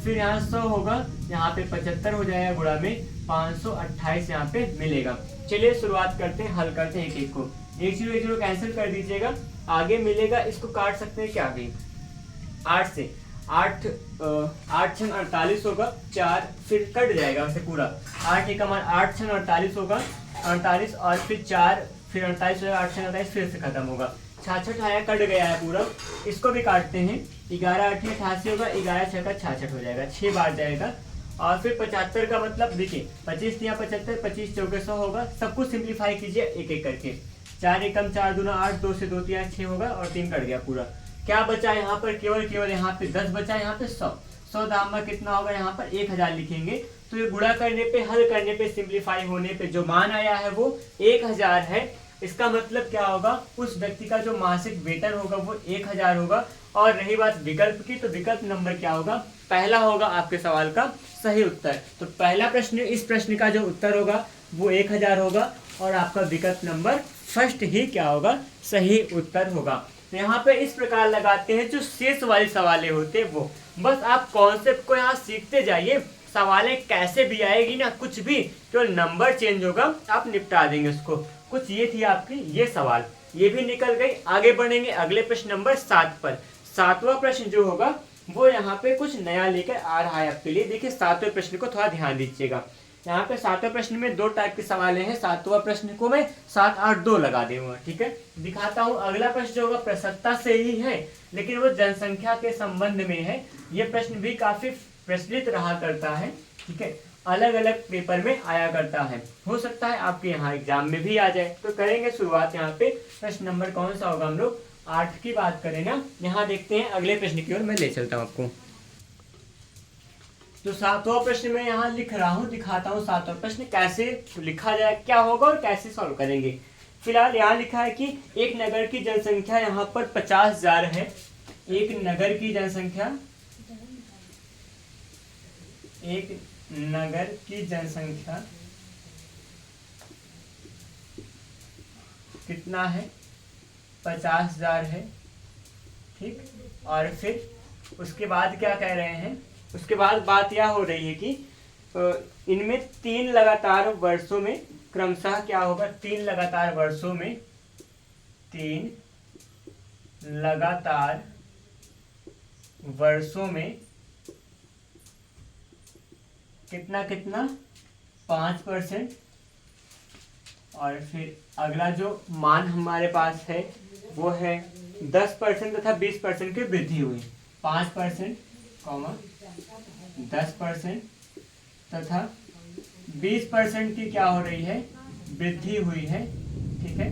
फिर यहाँ 100 होगा, यहाँ पे 75 हो जाएगा, गुणा में 528 यहाँ पे मिलेगा। चलिए शुरुआत करते हैं, हल करते हैं एक एक को। 1 0 कैंसिल कर दीजिएगा, आगे मिलेगा, इसको काट सकते हैं क्या आगे 8 से, 8 6 48 होगा, 4 फिर कट जाएगा वैसे पूरा, 8 एक 8 6 48 होगा, 48 और फिर 4 फिर 48 होगा, 8 6 48 फिर से खत्म होगा, 66 आया, कट गया है पूरा। इसको भी काटते हैं, 11 8 88 होगा, 11 6 का 66 हो जाएगा, 6 बार जाएगा। और फिर 75 का मतलब देखिए 25 या 75, 25 चौके 100 होगा। सब कुछ सिंप्लीफाई कीजिए एक एक करके, 4 एकम 4 दूना 8, 2 से 2 3 6 होगा, और 3 कट गया पूरा। क्या बचा यहाँ पर, केवल यहाँ पे 10 बचा, यहाँ पे 100 दाम में कितना होगा, यहाँ पर 1000 लिखेंगे। तो ये गुणा करने पे, हल करने पे, सिंप्लीफाई होने पे जो मान आया है वो 1000 है। इसका मतलब क्या होगा, उस व्यक्ति का जो मासिक वेतन होगा वो 1000 होगा। और रही बात विकल्प की, तो विकल्प नंबर क्या होगा, पहला होगा आपके सवाल का सही उत्तर। तो पहला प्रश्न, इस प्रश्न का जो उत्तर होगा वो 1000 होगा, और आपका विकल्प नंबर फर्स्ट ही क्या होगा, सही उत्तर होगा। तो यहाँ पे इस प्रकार लगाते हैं, जो शेष वाले सवालें होते हैं वो, बस आप कॉन्सेप्ट को यहाँ सीखते जाइए। सवालें कैसे भी आएगी ना, कुछ भी, केवल नंबर चेंज होगा, आप निपटा देंगे उसको। कुछ ये थी आपकी ये सवाल, ये भी निकल गई। आगे बढ़ेंगे अगले प्रश्न नंबर 7 पर। 7वां प्रश्न जो होगा वो यहाँ पे कुछ नया लेकर आ रहा है आपके लिए। देखिए 7वें प्रश्न को थोड़ा ध्यान दीजिएगा। यहाँ पे 7वें प्रश्न में 2 टाइप के सवाल हैं। 7वां प्रश्न को मैं 7 8 2 लगा दूंगा, ठीक है। दिखाता हूँ। अगला प्रश्न जो होगा प्रसन्नता से ही है, लेकिन वो जनसंख्या के संबंध में है। ये प्रश्न भी काफी प्रचलित रहा करता है, ठीक है, अलग अलग पेपर में आया करता है। हो सकता है आपके यहाँ एग्जाम में भी आ जाए। तो करेंगे शुरुआत। यहाँ पे प्रश्न नंबर कौन सा होगा, हम लोग 8 की बात करें ना। यहाँ देखते हैं अगले प्रश्न की ओर मैं ले चलता हूँ आपको। तो 7वां प्रश्न में यहाँ लिख रहा हूँ, दिखाता हूँ 7वां प्रश्न कैसे लिखा जाए, क्या होगा और कैसे सॉल्व करेंगे। फिलहाल यहाँ लिखा है कि एक नगर की जनसंख्या यहाँ पर 50,000 है। एक नगर की जनसंख्या, एक नगर की जनसंख्या कितना है, 50,000 है, ठीक। और फिर उसके बाद क्या कह रहे हैं उसके बाद बात यह हो रही है कि इनमें 3 लगातार वर्षों में क्रमशः क्या होगा, 3 लगातार वर्षों में, 3 लगातार वर्षों में कितना कितना 5%, और फिर अगला जो मान हमारे पास है वो है 10% तथा 20% की वृद्धि हुई। 5%, 10% तथा 20% की क्या हो रही है, वृद्धि हुई है। ठीक है,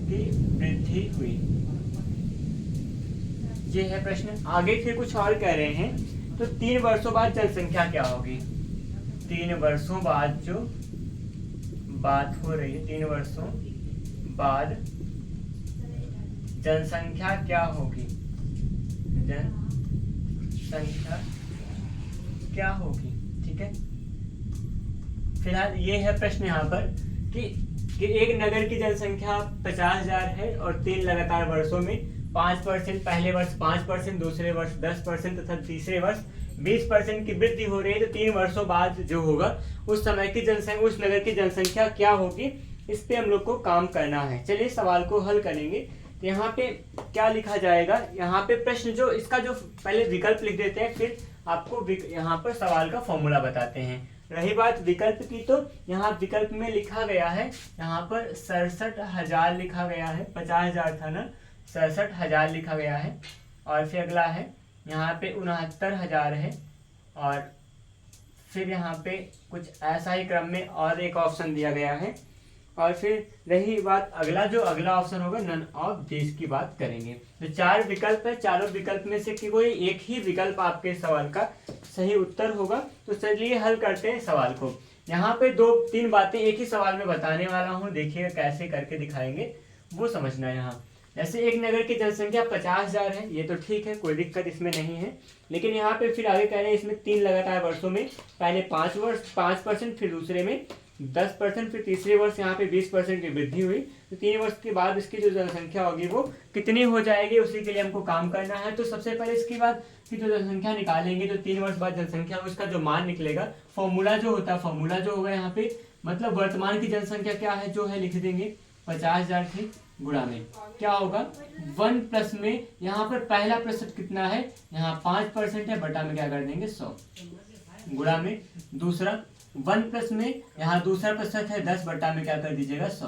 की वृद्धि हुई। ये है प्रश्न। आगे फिर कुछ और कह रहे हैं, तो 3 वर्षों बाद जनसंख्या क्या होगी। 3 वर्षों बाद जो बात हो रही है, 3 वर्षों बाद जनसंख्या क्या होगी, जनसंख्या क्या होगी। ठीक है, फिलहाल ये है प्रश्न यहाँ पर कि एक नगर की जनसंख्या 50,000 है और 3 लगातार वर्षों में 5%, पहले वर्ष 5%, दूसरे वर्ष 10% तथा तीसरे वर्ष 20% की वृद्धि हो रही है। तो 3 वर्षों बाद जो होगा उस समय की जनसंख्या, उस नगर की जनसंख्या क्या होगी, इस पे हम लोग को काम करना है। चलिए सवाल को हल करेंगे। तो यहाँ पे क्या लिखा जाएगा, यहाँ पे प्रश्न जो इसका जो पहले विकल्प लिख देते हैं, फिर आपको यहाँ पर सवाल का फॉर्मूला बताते हैं। रही बात विकल्प की, तो यहाँ विकल्प में लिखा गया है, यहाँ पर 67,000 लिखा गया है, 50,000 था ना, 67,000 लिखा गया है। और फिर अगला है यहाँ पे 69,000 है, और फिर यहाँ पे कुछ ऐसा ही क्रम में और एक ऑप्शन दिया गया है। और फिर रही बात अगला, जो अगला ऑप्शन होगा नन ऑफ दिस की बात करेंगे। तो 4 विकल्प है, चारों विकल्प में से कोई एक ही विकल्प आपके सवाल का सही उत्तर होगा। तो चलिए हल करते हैं सवाल को। यहाँ पे 2-3 बातें एक ही सवाल में बताने वाला हूँ, देखिए कैसे करके दिखाएंगे वो समझना है। यहाँ जैसे एक नगर की जनसंख्या 50,000 है, ये तो ठीक है, कोई दिक्कत इसमें नहीं है। लेकिन यहाँ पे फिर आगे कह रहे हैं इसमें 3 लगातार वर्षों में, पहले 5%, फिर दूसरे में 10%, फिर तीसरे वर्ष यहाँ पे 20% की वृद्धि हुई। तो 3 वर्ष के बाद इसकी जो जनसंख्या होगी वो कितनी हो जाएगी, उसी के लिए हमको काम करना है। तो सबसे पहले इसके बाद की जो जनसंख्या निकालेंगे, तो 3 वर्ष बाद जनसंख्या, उसका जो मान निकलेगा, फॉर्मूला जो होता है, फॉर्मूला जो होगा यहाँ पे, मतलब वर्तमान की जनसंख्या क्या है जो है लिख देंगे 50,000 थी, गुणा में क्या होगा 1 प्लस में, यहाँ पर पहला प्रतिशत कितना है, यहाँ 5% है, बटा में क्या कर देंगे 100, गुणा में दूसरा 1 प्लस में, यहाँ दूसरा प्रतिशत है 10, बटा में क्या कर दीजिएगा 100,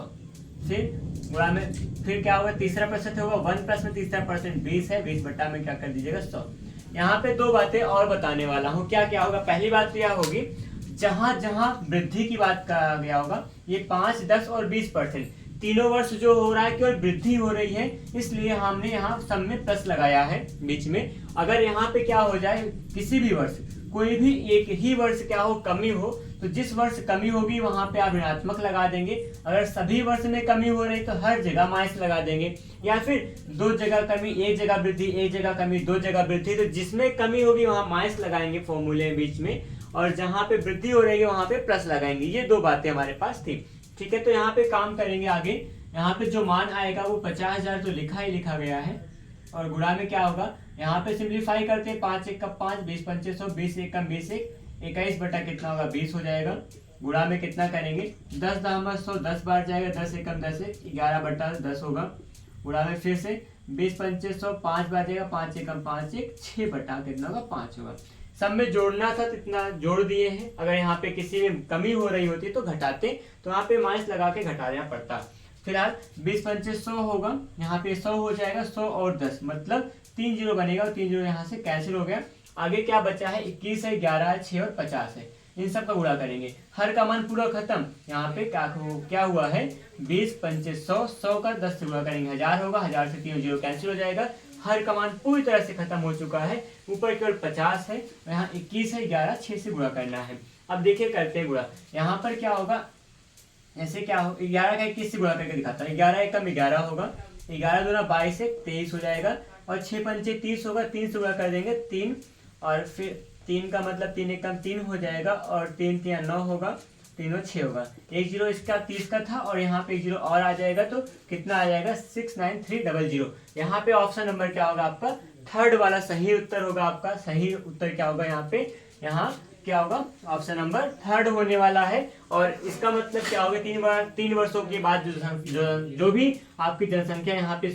फिर गुणा में, फिर क्या होगा तीसरा प्रतिशत होगा 1 प्लस में तीसरा परसेंट 20 है, 20 बटा में क्या कर दीजिएगा 100। यहाँ पे 2 बातें और बताने वाला हूँ। क्या क्या होगा, पहली बात तो यह होगी जहां जहां वृद्धि की बात कहा गया होगा, ये 5, 10 और 20% तीनों वर्ष जो हो रहा है केवल वृद्धि हो रही है, इसलिए हमने यहाँ सब में प्लस लगाया है बीच में। अगर यहाँ पे क्या हो जाए, किसी भी वर्ष कोई भी एक ही वर्ष क्या हो कमी हो, तो जिस वर्ष कमी होगी वहां पे आप ऋणात्मक लगा देंगे। अगर सभी वर्ष में कमी हो रही तो हर जगह माइनस लगा देंगे, या फिर 2 जगह कमी, 1 जगह वृद्धि, 1 जगह कमी, 2 जगह वृद्धि, तो जिसमें कमी होगी वहां माइनस लगाएंगे फॉर्मूले बीच में, और जहां पे वृद्धि हो रही है वहां पे प्लस लगाएंगे। ये 2 बातें हमारे पास थी। ठीक है, तो यहाँ पे काम करेंगे आगे। यहाँ पे जो मान आएगा वो 50,000 तो लिखा ही लिखा गया है, और गुणा में क्या होगा, यहाँ पे सिंप्लीफाई करते हैं, 5 1 का 5, 20 पंचे 100, 20 1 कम 20 1, 21 बटा कितना होगा 20 हो जाएगा। गुणा में कितना करेंगे, 10 दाम 100, 10 बार जाएगा, 10 1 कम 10 1, 11 बटा 10 होगा। गुणा में फिर से 20 पंचे 100, 5 बार जाएगा, 5 1 कम 5 1, 6 बटा कितना होगा 5 होगा। सब में जोड़ना था तो इतना जोड़ दिए हैं। अगर यहाँ पे किसी में कमी हो रही होती तो घटाते, तो यहाँ पे माइनस लगा के घटा देना पड़ता। फिलहाल 20 पंचे 100 होगा, यहाँ पे 100 हो जाएगा, 100 और 10 मतलब 3 जीरो बनेगा, और 3 जीरो यहाँ से कैंसिल हो गया। आगे क्या बचा है, 21 है, 11 है, 6 और 50 है, इन सब का गुणा करेंगे, हर का मान पूरा खत्म। यहाँ पे क्या हुआ है, 20 पंचे 100, 100 का 10 से गुणा करेंगे 1000 होगा, 1000 से 3 जीरो कैंसिल हो जाएगा, हर का मान पूरी तरह से खत्म हो चुका है। ऊपर केवल 50 है, यहाँ 21 है, 11 6 से गुणा करना है। अब देखिए करते हैं गुणा, यहाँ पर क्या होगा, ऐसे क्या हो, 11 का 21 से गुणा करके दिखाता है, 11 एकम 11 होगा, 11 दूना 22 है, 23 हो जाएगा, और 6 पंचे 30 होगा, 3 से गुणा कर देंगे 3, और फिर 3 का मतलब 3 एकम 3 हो जाएगा, और 3 3 9 होगा, 3 6 होगा, 1 जीरो इसका 30 का था, और यहाँ पे 1 जीरो और आ जाएगा, तो कितना आ जाएगा 69300। यहाँ पे ऑप्शन नंबर क्या होगा आपका थर्ड वाला सही उत्तर होगा आपका। सही उत्तर क्या होगा यहाँ पे, यहाँ क्या होगा, ऑप्शन नंबर थर्ड होने वाला है। और इसका मतलब क्या होगा, 3 वर्षों के बाद जो भी आपकी जनसंख्या यहाँ पे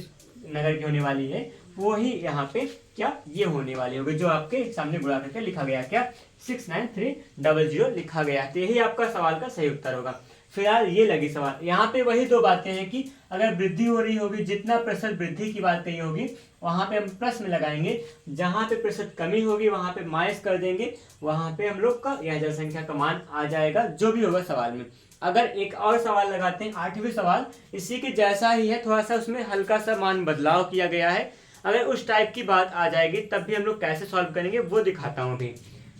नगर की होने वाली है, वो ही यहाँ पे क्या ये होने वाली होगी, जो आपके सामने गुणा करके लिखा गया, क्या 69300 लिखा गया। तो यही आपका सवाल का सही उत्तर होगा। फिलहाल ये लगी सवाल, यहाँ पे वही दो बातें हैं कि अगर वृद्धि हो रही होगी, जितना प्रतिशत वृद्धि की बात कही होगी वहां पे हम प्लस में लगाएंगे, जहां पे प्रतिशत कमी होगी वहां पे माइनस कर देंगे, वहां पे हम लोग का यह जनसंख्या का मान आ जाएगा, जो भी होगा सवाल में। अगर एक और सवाल लगाते हैं, 8वां सवाल इसी के जैसा ही है, थोड़ा सा उसमें हल्का सा मान बदलाव किया गया है। अगर उस टाइप की बात आ जाएगी तब भी हम लोग कैसे सॉल्व करेंगे वो दिखाता हूँ अभी।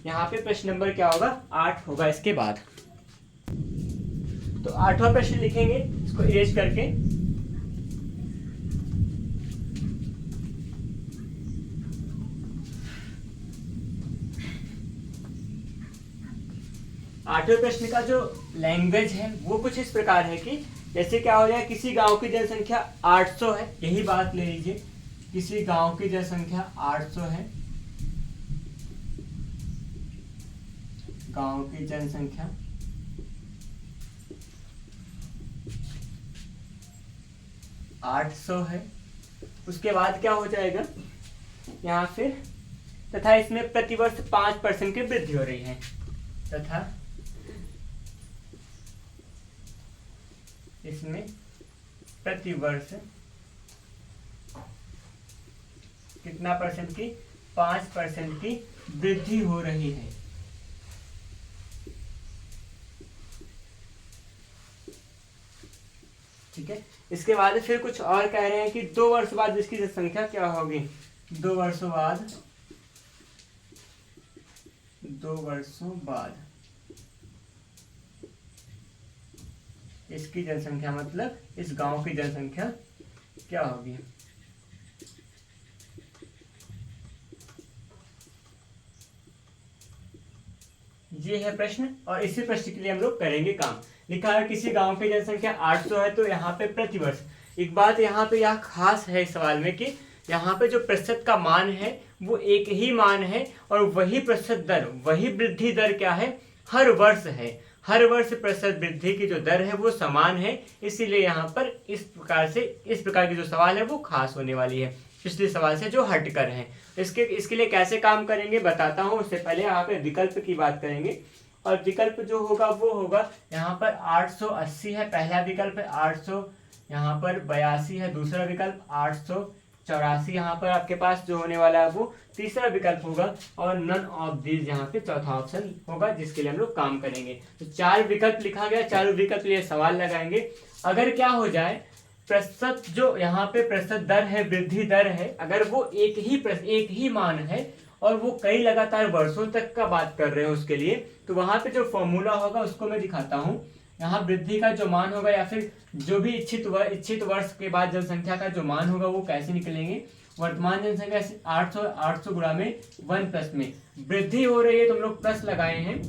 यहाँ पे प्रश्न नंबर क्या होगा, 8 होगा इसके बाद। तो 8वां प्रश्न लिखेंगे, इसको इरेज करके। आठवें प्रश्न का जो लैंग्वेज है वो कुछ इस प्रकार है कि जैसे क्या हो जाए, किसी गांव की जनसंख्या 800 है, यही बात ले लीजिए, किसी गांव की जनसंख्या 800 है, गांव की जनसंख्या 800 है। उसके बाद क्या हो जाएगा यहाँ फिर, तथा इसमें प्रतिवर्ष 5% की वृद्धि हो रही है, तथा इसमें प्रतिवर्ष कितना परसेंट की, 5% की वृद्धि हो रही है। ठीक है, इसके बाद फिर कुछ और कह रहे हैं कि 2 वर्ष बाद इसकी जनसंख्या क्या होगी, 2 वर्षों बाद, 2 वर्षों बाद इसकी जनसंख्या, मतलब इस गांव की जनसंख्या क्या होगी। ये है प्रश्न, और इसी प्रश्न के लिए हम लोग करेंगे काम। लिखा है किसी गांव की जनसंख्या 800 है, तो यहाँ पे प्रतिवर्ष, एक बात यहाँ पे यह खास है इस सवाल में कि यहाँ पे जो प्रतिशत का मान है वो एक ही मान है, और वही प्रतिशत दर, वही वृद्धि दर क्या है, हर वर्ष है। हर वर्ष प्रतिशत वृद्धि की जो दर है वो समान है, इसीलिए यहाँ पर इस प्रकार की जो सवाल है वो खास होने वाली है, पिछले सवाल से जो हटकर है। इसके लिए कैसे काम करेंगे बताता हूँ। उससे पहले यहाँ पे विकल्प की बात करेंगे, और विकल्प जो होगा वो होगा यहाँ पर 880 है पहला विकल्प है, 800 यहाँ पर 82 है दूसरा विकल्प, 884 यहाँ पर आपके पास जो होने वाला है वो तीसरा विकल्प होगा, और नन ऑफ दीज यहाँ पे चौथा ऑप्शन होगा, जिसके लिए हम लोग काम करेंगे। तो 4 विकल्प लिखा गया, चारों विकल्प लिए सवाल लगाएंगे। अगर क्या हो जाए, प्रतिशत जो यहाँ पे प्रतिशत दर है, वृद्धि दर है, अगर वो एक ही मान है और वो कई लगातार वर्षों तक का बात कर रहे हैं उसके लिए, तो वहां पे जो फॉर्मूला होगा उसको मैं दिखाता हूँ। यहाँ वृद्धि का जो मान होगा, या फिर जो भी इच्छित वर्ष के बाद जनसंख्या का जो मान होगा वो कैसे निकलेंगे, वर्तमान जनसंख्या 800 गुणा में 1 प्लस में वृद्धि हो रही है तो हम लोग प्लस लगाए हैं,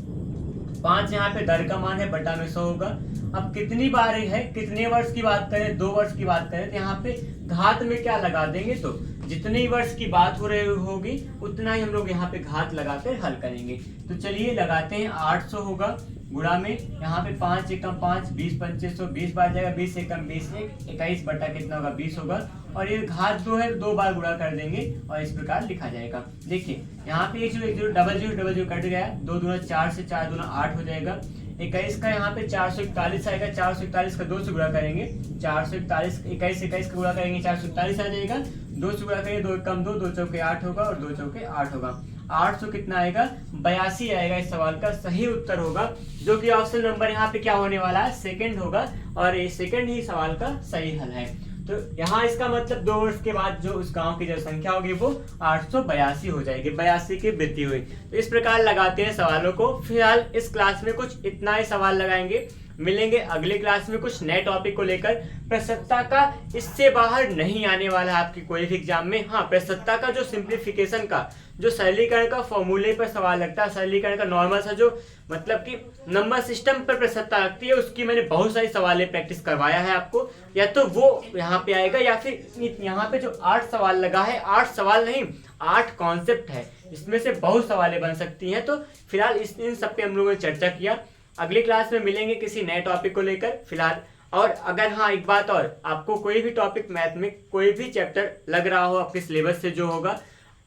5 यहाँ पे दर का मान है, बटा में 100 होगा। अब कितनी बार है, कितने वर्ष की बात करें, 2 वर्ष की बात करें, तो यहाँ पे घात में क्या लगा देंगे, तो जितनी वर्ष की बात हो रही होगी उतना ही हम लोग यहाँ पे घात लगाकर हल करेंगे। तो चलिए लगाते हैं, 800 होगा गुणा में यहाँ पे 5 एकम 5, 20 पंचे 100, 20 बार जाएगा, 20 एकम 20, 21 बटा कितना होगा 20 होगा, और ये घात 2 है, 2 बार गुणा कर देंगे और इस प्रकार लिखा जाएगा। देखिए यहाँ पे 1 0 डबल जीरो कट गया, 2 दूना 4 से 4 दूना 8 हो जाएगा, 21 का यहाँ पे 441 आएगा, 441 का 2 से गुणा करेंगे, 441 21 का गुणा करेंगे 441 आ जाएगा, 2 से गुणा करेंगे, 2 कम 2, 2 चौके 8 होगा, और 2 चौके 8 होगा, 800 कितना आएगा 82 आएगा। इस सवाल का सही उत्तर होगा, जो कि ऑप्शन नंबर यहाँ पे क्या होने वाला है, सेकंड होगा, और ये सेकंड ही सवाल का सही हल है। तो यहाँ इसका मतलब 2 वर्ष के बाद जो उस गांव की जनसंख्या होगी वो 882 हो जाएगी, 82 की वृद्धि हुई। तो इस प्रकार लगाते हैं सवालों को। फिलहाल इस क्लास में कुछ इतना ही सवाल लगाएंगे, मिलेंगे अगली क्लास में कुछ नए टॉपिक को लेकर। प्रसन्नता का इससे बाहर नहीं आने वाला है आपकी कोई भी एग्जाम में। हाँ, प्रसन्नता का जो सिंप्लीफिकेशन का जो सरलीकरण का फॉर्मूले पर सवाल लगता है, सरलीकरण का नॉर्मल सा जो मतलब कि नंबर सिस्टम पर प्रसन्नता लगती है, उसकी मैंने बहुत सारी सवालें प्रैक्टिस करवाया है आपको। या तो वो यहाँ पे आएगा या फिर यहाँ पे जो 8 सवाल लगा है, 8 सवाल नहीं 8 कॉन्सेप्ट है, इसमें से बहुत सवालें बन सकती हैं। तो फिलहाल इन सब पे हम लोगों ने चर्चा किया। अगली क्लास में मिलेंगे किसी नए टॉपिक को लेकर फिलहाल। और अगर हाँ एक बात और, आपको कोई भी टॉपिक मैथ में कोई भी चैप्टर लग रहा हो आपके सिलेबस से जो होगा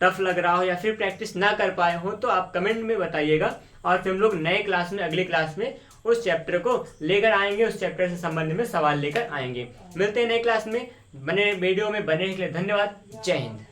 टफ लग रहा हो या फिर प्रैक्टिस ना कर पाए हो, तो आप कमेंट में बताइएगा और फिर हम लोग नए क्लास में अगली क्लास में उस चैप्टर को लेकर आएंगे, उस चैप्टर से संबंधित में सवाल लेकर आएंगे। मिलते हैं नए क्लास में। बने वीडियो में बने के लिए धन्यवाद। जय हिंद।